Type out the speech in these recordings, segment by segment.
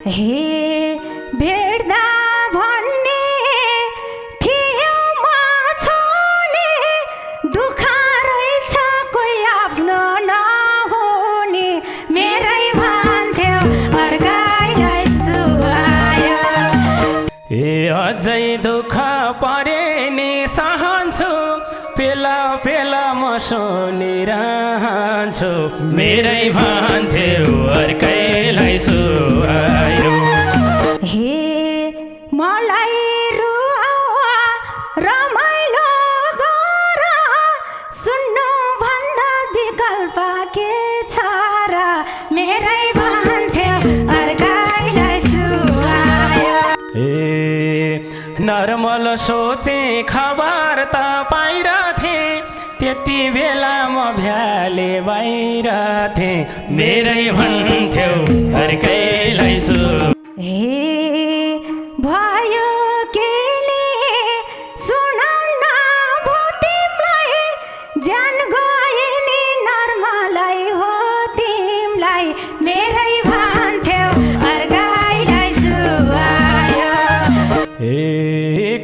हे भेट्दा भन्ने थियो म छोड्ने दुःख रहेछ कोही आफ्नो नहुने मेरै भन्थ्यो अर्कैलाई सुहायो। अझै दुःख परे नि सहन्छु पेला पेला म सुनिरहन्छु मेरै भन्थ्यो अर्कैलाई सुहायो। हे मलाई रुवा रमाइलो गर सुन्नु भन्दा विकल्प के छ र मेरै भन्थ्यो अर्कैलाई सुहायो। नर्मल सोचे खबर त पाइरथे त्यति बेला म भ्याले बाहिर थिएँ मेरै भन्थ्यो अर्कैलाई सुहायो। भयो केले सुनाउन भो तिमलाई ज्यान गए नि नर्मलै हो तिमलाई मेरै भन्थ्यो अर्कैलाई सुहायो।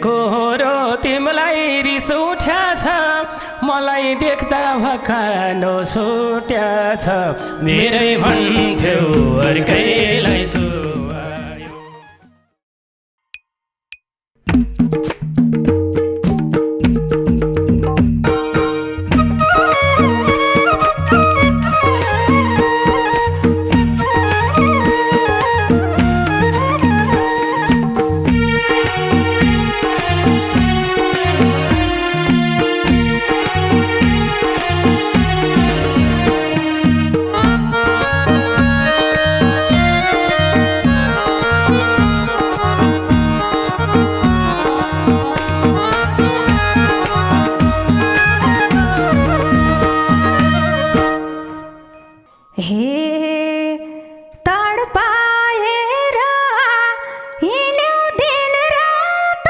कोहरो तिमलाई रिस उठ्याछ मलाई देख्दा भकानो छुट्याछ मेरै भन्थ्यो अर्कैलाई सुहायो। तडपाएर हिँड्यौ दिन रात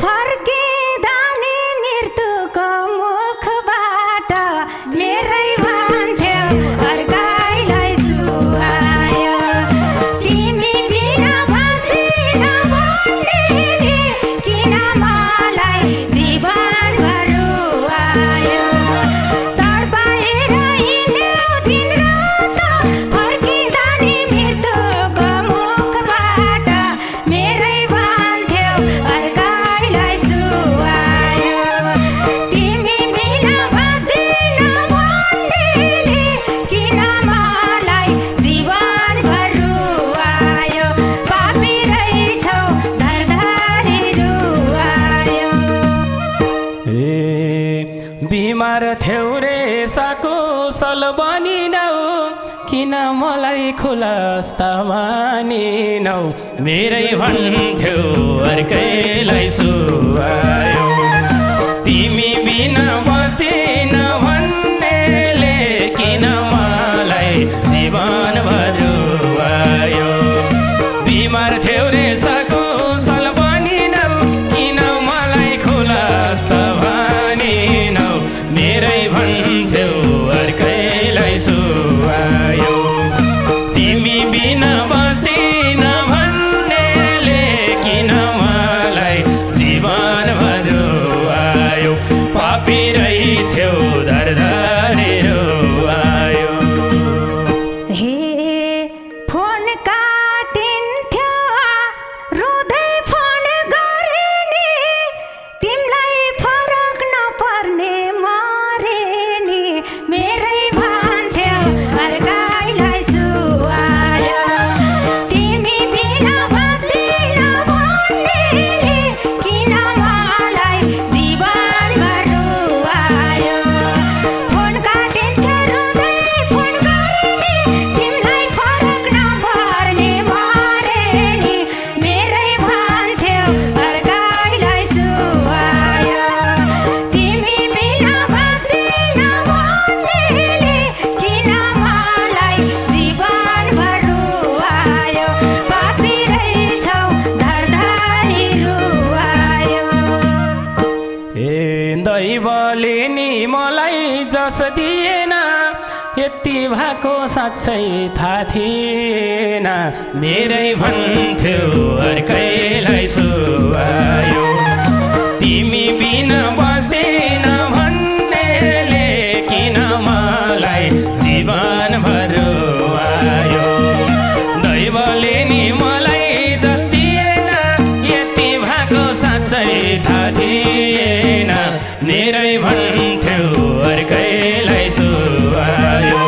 फर्किँदा नि मृत्युको मुखबाट मेरै भन्थ्यो अर्कैलाई सुहायो। तिमी बिना बाँच्दिन भन्नेले किन मलाई जीवनभर रुवायो। तडपाएर हिँड्यौ दिन रात फर्किँदा नि मृत्युको मुखबाट मेरै भन्थ्यो अर्कैलाई सुहायो। तिमी बिना बाँच्दिन भन्नेले किन मलाई जीवनभर रुवायो। पापी रहेछौ धरधरी रुवायो। बिमार थ्यौ रे सकुशल बनिनौ किन मलाई खुलस्त मानिनौ मेरै भन्थ्यो अर्कैलाई सुहायो। तिमी बिना बस्दिन भन्नेले किन मलाई जीवनभर रुवायो। बिमार थ्यौ रे सकुशल बनिनौ किन मलाई खुलस्त मानिनौ मेरै भन्थ्यो अर्कैलाई सुहायो। तिमी बिना बस्दिन भन्नेले किन मलाई जीवनभर रुवायो। पापी यति भएको साँच्चै थाहा थिएन मेरै भन्थ्यो अर्कैलाई सुहायो तिमी बिना बस्दैन भन्नेले किन मलाई जीवनभर आयो दैवले नि मलाई जस्तिएन यति भएको साँच्चै थाहा थिएन मेरै भन्थ्यो अर्कैलाई सुहायो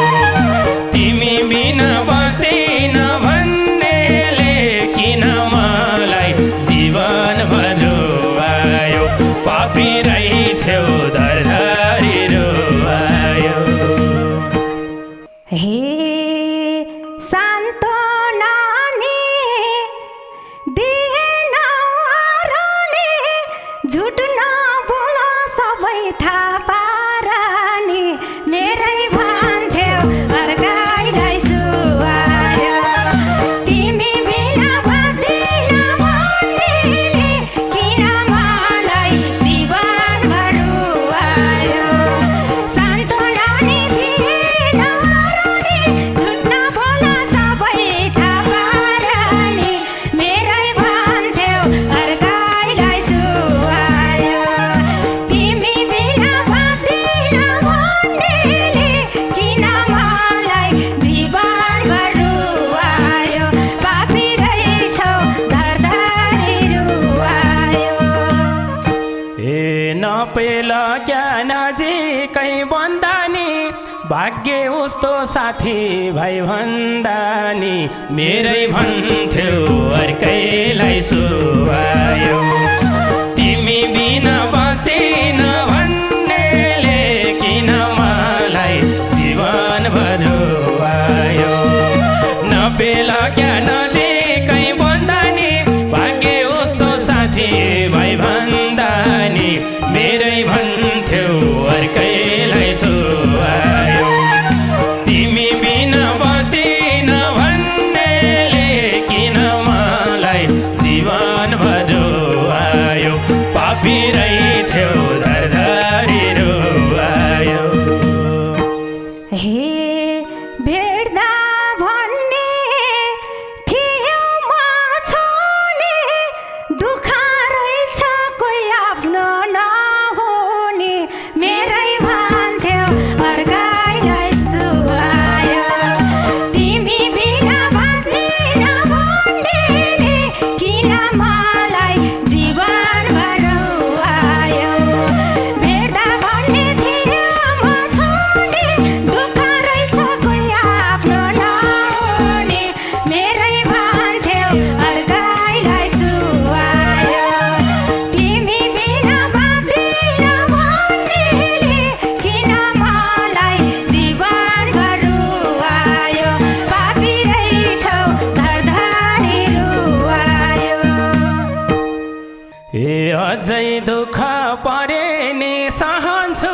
तिमी बिना बस्दैन भन्नेले किन मलाई जीवनभर आयो पापी रहेछौ धरधरी रुवायो हे सान्त्वना नि दिएनौ अरूले झुट नबोल सबै थाहा पार नि मेरै भन्थ्यौ अर्कैलाई सुहायो तिमी बिना बस्दैन भन्नेले किन मलाई जीवनभर आयो सान्त्वना नि दिएनौ अरूले झुट नबोल सबै थाहा पार नि मेरै भन्थ्यौ अर्कैलाई सुहायो तिमी बिना बस्दैन भन्नेले किन मलाई जीवनभर आयो पापी रहेछौ धरधरी रुवायो ए नपेल क्या नजिकै बन्दा नि भाग्य उस्तो साथी भाइ भन्दा नि मेरै भन्थ्यो अर्कैलाई सुहायो तिमी बिना बस्दैन भन्नेले किन मलाई जीवनभर आयो नपेल क्या नजिकै बन्दा नि भाग्य उस्तो साथी भाइ भन्दा नि मेरै भन्थ्यो अर्कैलाई सुहायो तिमी बिना बस्दैन भन्नेले किन मलाई जीवनभर आयो पापी रहेछौ धरधरी रुवायो हे भेट्दा भन्ने थियो म छोने दुःख रहेछ कोही आफ्नो नहुने मेरै भन्थ्यौ अर्कैलाई सुहायो तिमी बिना बस्दैन भन्नेले किन मलाई जीवनभर आयो भेट्दा भन्ने थियो म छोने दुःख रहेछ कोही आफ्नो नहुने मेरै भन्थ्यौ अर्कैलाई सुहायो तिमी बिना बस्दैन भन्नेले किन मलाई जीवनभर आयो पापी रहेछौ धरधरी रुवायो ए अझै दुःख परे नि सहन्छु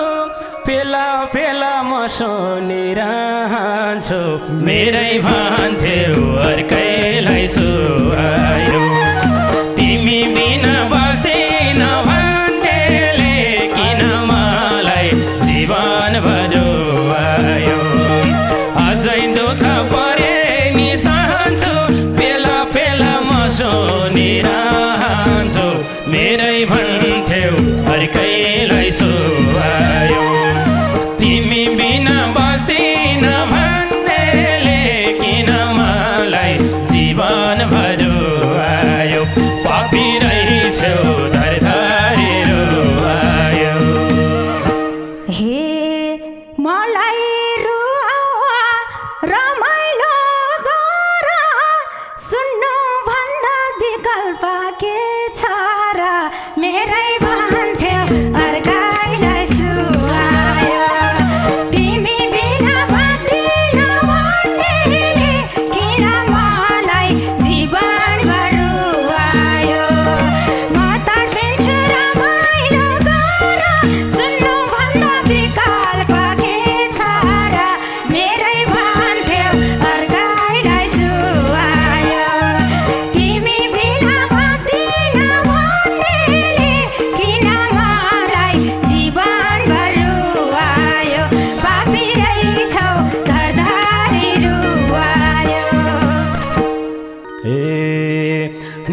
पेला पेला म सुनिरहन्छु मेरै भन्थ्यो अर्कैलाई सुहायो तिमी बिना बस्दैन भन्नेले किन मलाई जीवनभर आयो अझै दुःख परे नि सहन्छु पेला पेला म सुनिरहन्छु मेरै भन्थ्यौ अर्कैलाई सुहायो तिमी बिना बस्दैन भन्नेले किन मलाई जीवनभर आयो पापी रहेछौ धरधरी रुवायो हे मलाई रुवा रमाइलो गर सुन्नु भन्दा विकल्प के छ र मेरै भन्थ्यौ अर्कैलाई सुहायो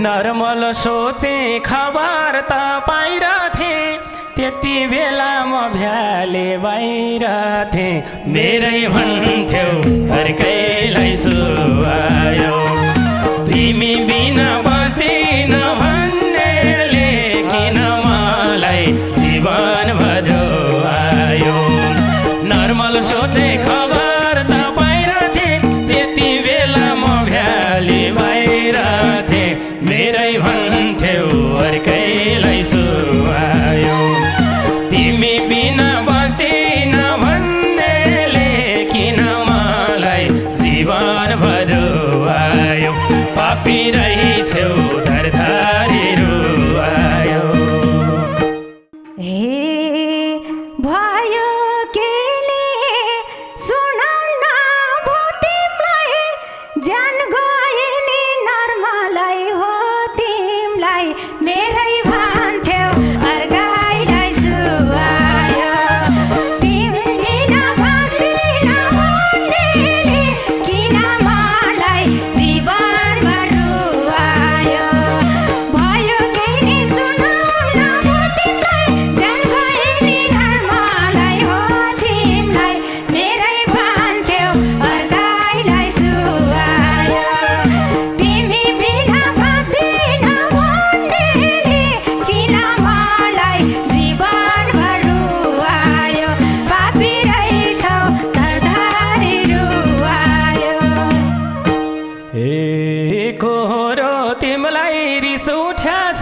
नर्मल सोचे खबर त पाइरथे त्यति बेला म भ्याले बाहिरथे मेरै भन्थ्यौ अर्कैलाई सुहायो तिमी बिना बस्दिन भन्नेले किन मलाई जीवन भरो आयो नर्मल सोचे खबर त पाइरथे त्यति बेला म भ्याली बाहिरथे मेरै भन्थ्यौ अर्कैलाई सुहायो तिमी बिना बस्दिन भन्नेले किन मलाई जीवन भरो आयो पापी रहेछौ धरधारी रुवायो हे भयो केले सुनाउ न भो तिमलाई ज्यान गए नि नर्मलाई हो तिमलाई मेरै भन्थ्यौ अर्काइलाई सुहायो तिमी बिना बस्दिन भन्नेले किन मलाई जीवनभर रुवायो भयो केले सुनाउ न भो तिमलाई ज्यान गए नि नर्मलाई हो तिमलाई मेरै भन्थ्यौ अर्काइलाई सुहायो तिमी बिना बस्दिन भन्नेले किन मलाई जीवनभर रुवायो पापी रहेछौ धरधारी रुवायो कोरो तिमीलाई रिस उठ्याछ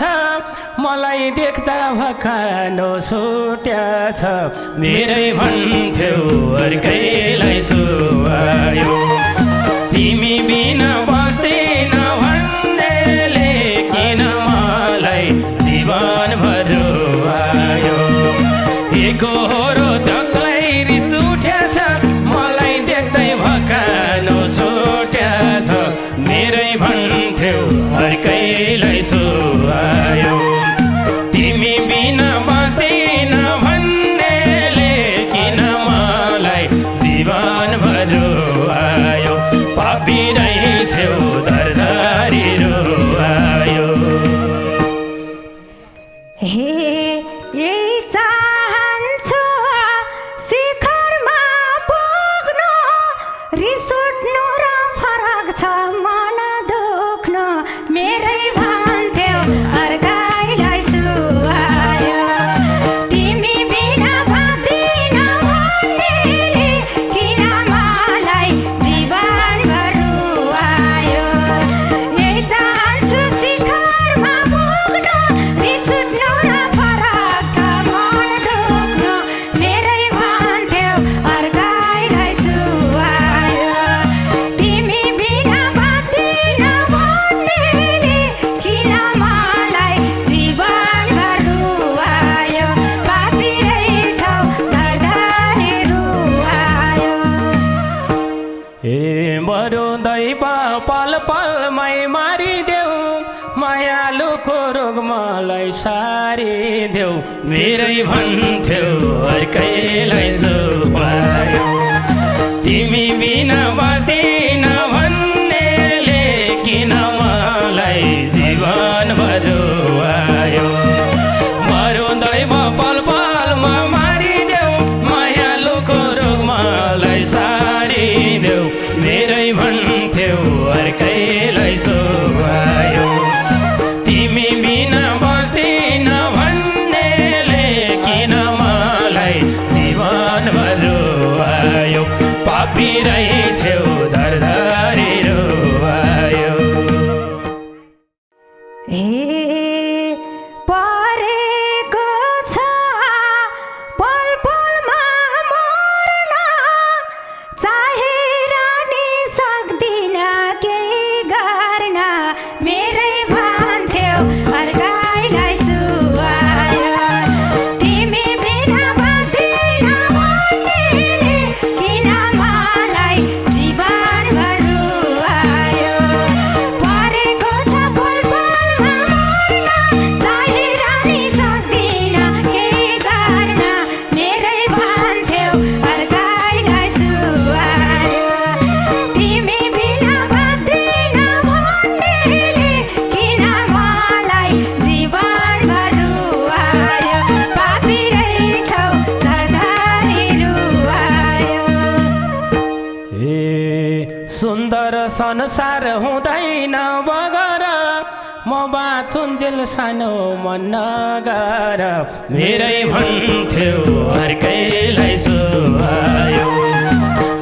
मलाई देख्दा भकानो छुट्याछ मेरै भन्थ्यौ अर्कैलाई सुहायो तिमी बिना बस्दिन भन्नेले किन मलाई जीवन भरो आयो कोरो जगलाई रिस उठ्याछ मलाई देख्दै भकानो छुट्याछ मेरै भन्थ्यौ अर्कैलाई सुहायो तिमी बिना बस्दिन भन्नेले किन मलाई जीवन भरो आयो पापी रहेछौ धरधारी रुवायो हे यही चाहन्छु शिखरमा पुग्न रिस उठ्नु र फरक छ मन दुख्न मेरै भन्थ्यौ अर्काइलाई सुहायो तिमी बिना बस्दिन भन्नेले किन मलाई जीवनभर रुवायो यही चाहन्छु शिखरमा पुग्न रिस उठ्नु र फरक छ मन दुख्न मेरै भन्थ्यौ अर्काइलाई सुहायो तिमी बिना बस्दिन भन्नेले किन मलाई जीवनभर रुवायो पापी रहेछौ धरधारी रुवायो मरुँदै पल पलमै मारिदेऊ मायालुको रोग मलाई सारिदेऊ मेरै भन्थ्यौ अर्कैलाई सुहायो तिमी बिना बस्दिन भन्नेले किन मलाई जीवन भरो आयो मरुँदै पल पलमा मारिदेऊ मायालुको रोग मलाई सारिदेऊ मेरै भन्थ्यौ अर्कैलाई सुहायो तिमी बिना बस्दिन भन्नेले किन मलाई जीवन भरो आयो पापी रहेछौ धरधारी रुवायो संसार हुँदैन बगर म बाँचुन्जेल सानो मन नगर मेरै भन्थ्यो अर्कैलाई सुहायो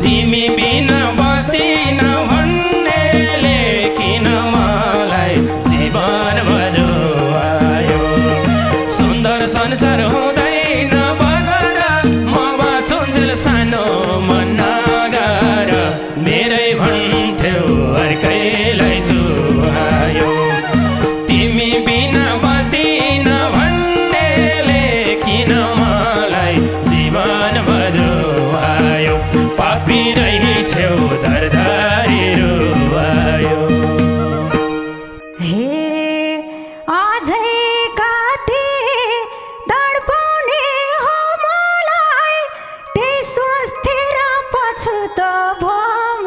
तिमी बिना बस्दिन भन्नेले किन मलाई जीवनभर आयो सुन्दर संसार हुँदैन बगर म बाँचुन्जेल सानो मन नगर मेरै भन्थ्यो अर्कैलाई सुहायो तिमी बिना बस्दिन भन्नेले किन मलाई जीवनभर आयो पापी रहेछौ दरदारी रुवायो हे अझै कति दडपाउने हो मलाई त्यही सोच्थेर पछुतो भो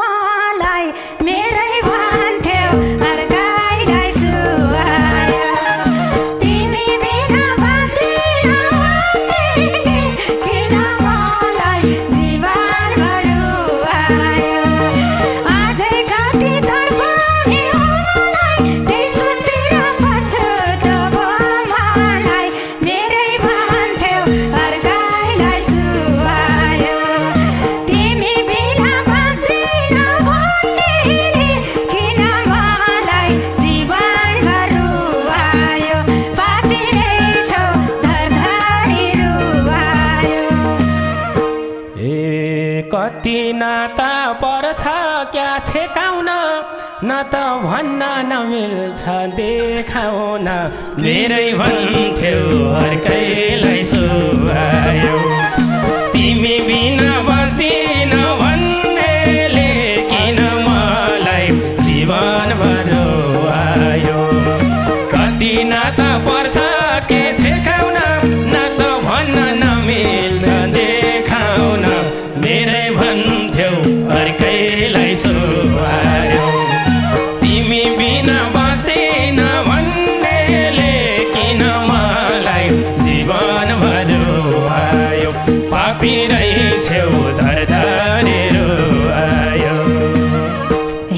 मलाई मेरै भन्थ्यौ अर्कैलाई सुहायो तिमी बिना बस्दिन भन्नेले किन मलाई जीवनभर आयो अझै कति दडपाउने हो मलाई त्यही सोच्थेर पछुतो भो मलाई मेरै भन्थ्यौ अर्कैलाई सुहायो तिमी बिना बस्दिन भन्नेले किन मलाई जीवनभर आयो पापी रहेछौ दरदारी रुवायो ए कति नाता पर्छ क्या छेकाउन न त भन्न नमिल्छ देखाउन मेरै भन्थ्यो अर्कैलाई सुहायो तिमी बिना बस्दिन भन्नेले किन मलाई जीवनभर आयो कति नाता पर्छ के छेकाउन न त भन्न नमिल्छ देखाउन मेरै भन्थ्यौ अर्कैलाई सुहायो तिमी बिना बस्दिन भन्नेले किन मलाई जीवनभर आयो पापी रहेछौ दरदारी रुवायो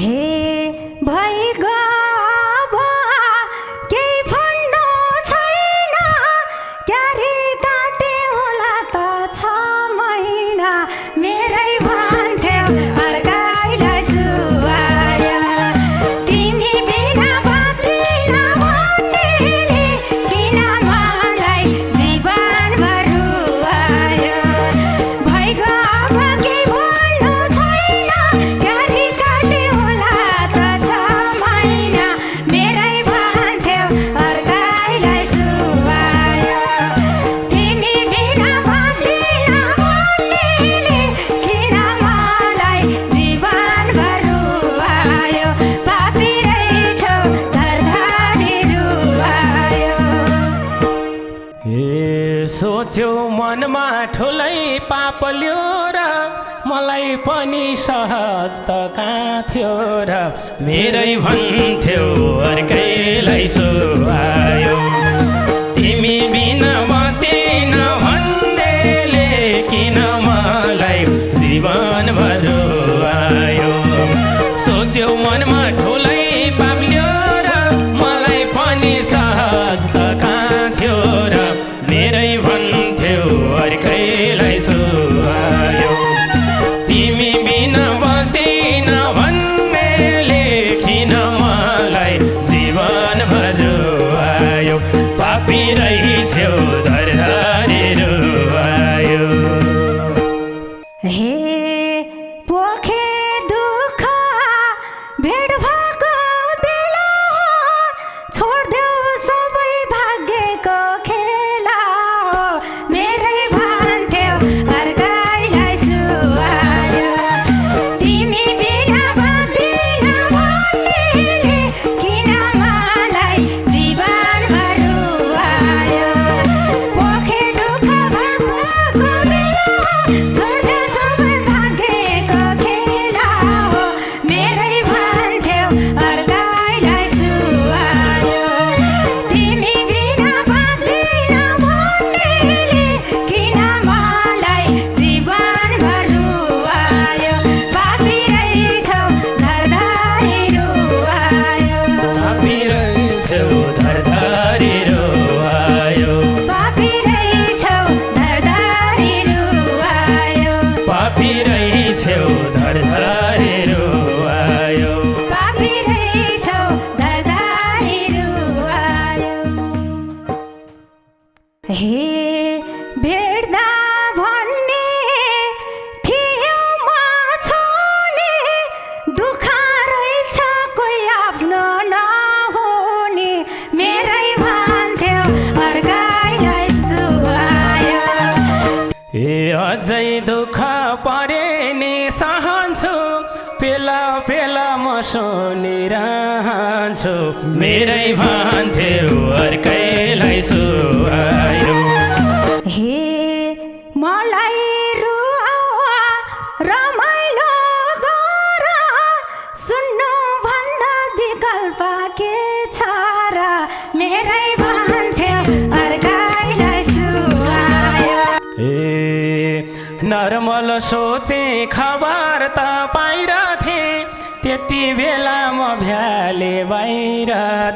हे भइगयो केही भन्नु छैन क्यारे काटे होला त 6 महिना मेरै भन्थ्यौ अर्कैलाई सुहायो तिमी बिना बस्दिन भन्नेले किन मलाई जीवनभर आयो भइगयो केही भन्नु छैन क्यारे काटे होला त 6 महिना मेरै भन्थ्यौ अर्कैलाई सुहायो तिमी बिना बस्दिन भन्नेले किन मलाई जीवनभर आयो पापी रहेछौ दरदारी रुवायो ए सोच्यो मनमा ठुलै पाप ल्यो र मलाई पनि सहज त कहाँ थियो र मेरै भन्थ्यो अर्कैलाई सुहायो तिमी बिना बस्दिन भन्नेले किन मलाई जीवनभर आयो सोच्यो मनमा ठुलै पाप ल्यो र मलाई पनि सहज त कहाँ थियो र मेरै भन्थ्यो अर्कैलाई सुहायो तिमी बिना बस्दिन भन्नेले किन मलाई जीवनभर आयो पापी रहेछौ दरदारी रुवायो हे पोखे दुःख भेट भएको बेला छोड्देऊ सबै भाग्यको खेला हो मेरै भन्थ्यौ अर्कैलाई सुहायो तिमी बिना बस्दिन भन्नेले किन मलाई जीवनभर आयो पोखे दुःख भएको बेला छोड्देऊ सबै भाग्यको खेला हो मेरै भन्थ्यौ अर्कैलाई सुहायो अझै दुःख परे नि सहन्छु पेला पेला म सुनिरहन्छु मेरै भन्थ्यौ अर्कैलाई सुहायो हे मलाई रुवा रमाइलो गर सुन्नु भन्दा विकल्प के छ र मेरै भन्थ्यौ अर्कैलाई सुहायो ए नर्मल सोचे खबर त पाइरथे त्यति बेला म भ्याले बाहिर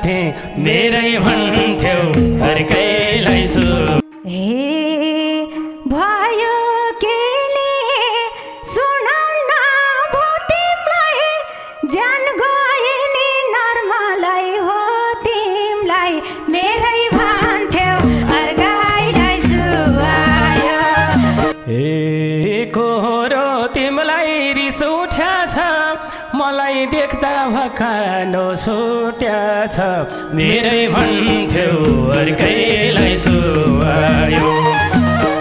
थिएँ मेरै भन्थ्यौ अर्कैलाई सु हे भयो केले सुनाउ न भो तिमलाई ज्यान गए नि नर्मलाई हो तिमलाई मेरै भन्थ्यौ अर्कैलाई सुहायो ए कोरो तिमीलाई रिस उठ्याछ मलाई देख्दा भकानो छुट्याछ मेरै भन्थ्यौ अर्कै